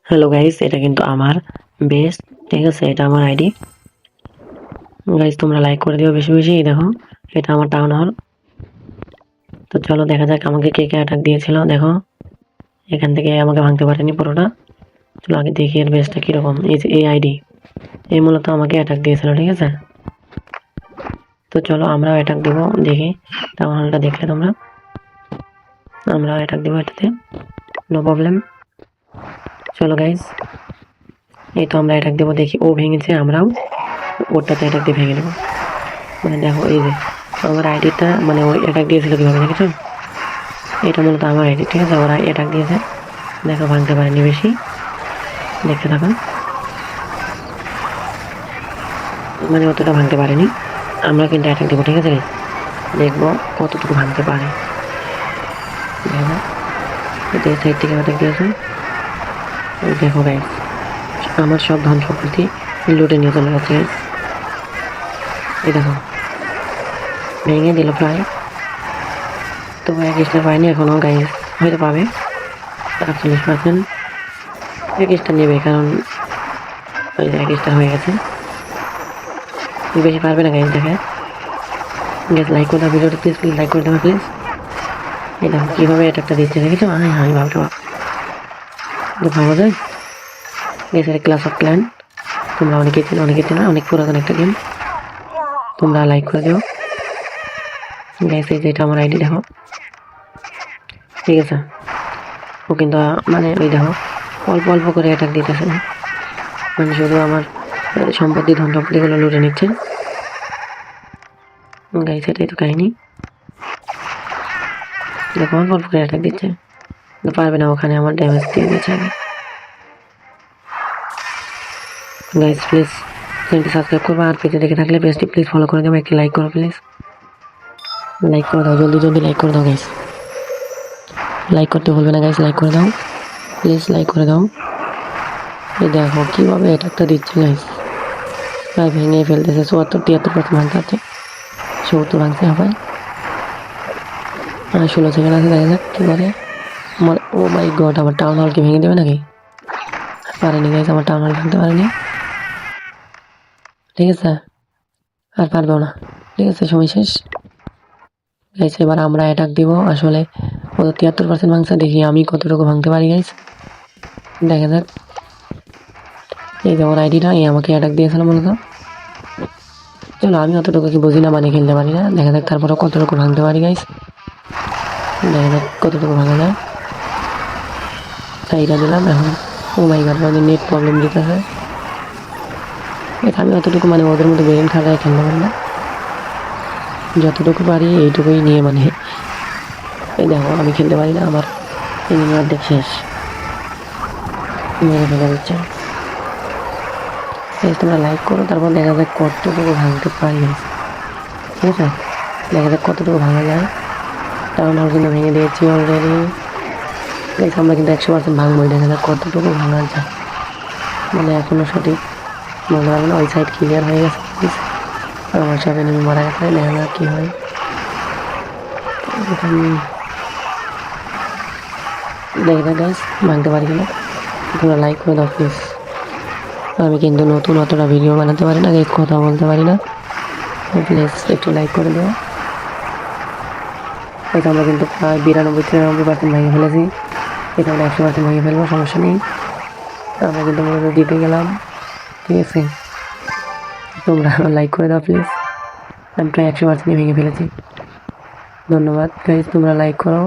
Hello guys, এটা কিন্তু আমার বেস্ট। ঠিক আছে, এটা আমার আইডি। গাইস তোমরা লাইক করে দিও বেশি বেশি। এই দেখো, এটা আমার টাউন হল। তো চলো দেখা যাক আমাকে কে কে অ্যাটাক দিয়েছিল। দেখো, এখান থেকে আমাকে ভাঙতে পারেনি পুরোটা। চলো আগে দেখি এর বেসটা কিরকম। এই যে এই আইডি, এই মূলত আমাকে অ্যাটাক দিয়েছিল। ঠিক আছে, তো চলো আমরাও অ্যাটাক দিব। দেখি টাউন হলটা দেখলে তোমরা, আমরা অ্যাটাক দিব এটাতে, নো প্রবলেম। চলো গাইস, এই তো আমরা অ্যাটাক দেবো। দেখি ও ভেঙেছে, আমরাও ওরটাতে অ্যাটাক দিয়ে ভেঙে নেবো। মানে দেখো এই যে আমার আইডিটা, মানে ওই অ্যাটাক দিয়েছিল কিভাবে দেখেছো? এটা মূলত আমার আইডি। ঠিক আছে, ওরা অ্যাটাক দিয়েছে, দেখো ভাঙতে পারেনি বেশি। দেখতে থাকুন, মানে অতটা ভাঙতে পারেনি। আমরা কিন্তু অ্যাটাক দেবো। ঠিক আছে, দেখবো কতটুকু ভাঙতে পারে। দেখো এটা সাইড থেকে অ্যাটাক দিয়েছে। ওই দেখো গাইস, আমার সব ধন সম্পত্তি লুটে নিয়ে চলে যাচ্ছে গাইস। এই দেখো ভেঙে দিল প্রায়। তো 1 স্টার পাইনি এখনো গাইস, হয়তো পাবে 48%। 1 স্টার নেবে, কারণ ওই যে 1 স্টার হয়ে গেছে। বেশি পারবে না গাইস। দেখে গ্যাস লাইক করে দাও ভিডিওটা, প্লিজ প্লিজ লাইক করে দেবে প্লিজ। এই দেখো কীভাবে অ্যাটাকটা দিচ্ছে দেখেছো? হ্যাঁ হ্যাঁ, ভাবতে ভাবা যায়। গ্যাসের ক্লাস অফ ক্ল্যান, তোমরা অনেকেই চেনো, অনেক পুরাতন একটা গেম। তোমরা লাইক করে দিও গ্যাস। এই যে এটা আমার আইডি, দেখো। ঠিক আছে, ও কিন্তু মানে ওই দেখো অল্প অল্প করে অ্যাটাক দিতেছে না, মানে শুধু আমার সম্পত্তি ধন সম্পত্তিগুলো লুটে নিচ্ছে গাইস। এটাই তো কাহিনী। দেখো অল্প অল্প করে অ্যাটাক দিচ্ছে, পারবে না। ওখানে আমার ড্যামেজ দিয়ে দিচ্ছে আগে। গাইস প্লিজ চ্যানেলটি সাবস্ক্রাইব করবো, আর পেজে দেখে থাকলে পেজটি প্লিজ ফলো করে দেবো। একটি লাইক করো প্লিজ, লাইক করে দাও, জলদি জলদি লাইক করে দাও গাইস। লাইক করতে ভুলবে না গাইস, লাইক করে দাও প্লিজ, লাইক করে দাও। এই দেখো কীভাবে অ্যাটাকটা দিচ্ছে গাইস, প্রায় ভেঙে ফেলতেছে। 74-73% ভাঙতে আছে, 70 ভাঙতে হবে। 16 সেকেন্ড আছে, দেখা যাক কী করে। আমার ও মাই গড, আমার টাউন হলকে ভেঙে দেবে নাকি? পারেনি গাইস, আমার টাউন হল ভাঙতে পারেনি। ঠিক আছে, আর পারবেও না। ঠিক আছে, সময় শেষ গাইস। এবার আমরা অ্যাটাক দিব। আসলে ও 73% ভাঙছে, দেখি আমি কতটুকু ভাঙতে পারি গাইস। দেখা যাক। এই যে আমার আইডিটা, এই আমাকে অ্যাটাক দিয়েছিল মূলত। চলো আমি অতটুকু কি বুঝি না, মানে খেলতে পারি না। দেখা যাক তারপরে কতটুকু ভাঙতে পারি গাইস। দেখা যাক কতটুকু ভাঙা যায়। চাইটা দিলাম এখন। ও মাই গড, আমাদের নেট প্রবলেম দিতেছে। এটা আমি অতটুকু মানে ওদের মধ্যে ব্রেন খাটায় খেলতে পারি না, যতটুকু পারি এইটুকুই নিয়ে মানে। এই দেখো আমি খেলতে পারি না, আমার এনিমি অর্ধেক শেষ, মেরে ফেলে দিচ্ছে। তোমরা লাইক করো, তারপর দেখা যাক কতটুকু ভাঙতে পারি। ঠিক আছে, দেখা যাক কতটুকু ভাঙা যায়। টাউন হল কিন্তু ভেঙে দিয়েছি অলরেডি। আমরা কিন্তু 100% ভাঙবই। দেখা যাক কতটুকু ভাঙা যায়, মানে এখনো সঠিক বলতে পারবো না। ওই সাইড ক্লিয়ার হয়ে গেছে, আমার সব এনিমি মারা গেছে। দেখা যাক কী হয়। দেখা যাক গাইস ভাঙতে পারি কিনা। তোমরা লাইক করে দাও প্লিজ। আমি কিন্তু নতুন অতটা ভিডিও বানাতে পারি না গাইস, কথা বলতে পারি না। প্লিজ একটু লাইক করে দিও। এটা আমরা কিন্তু প্রায় 92-93% ভেঙে ফেলেছি। এটা আমরা 100% ভেঙে ফেলবো, সমস্যা নেই। আমরা কিন্তু মূলত জিতে গেলাম। ঠিক আছে, তোমরা লাইক করে দাও প্লিজ। আমি প্রায় 100% ভেঙে ফেলেছি। ধন্যবাদ গাইস, তোমরা লাইক করো।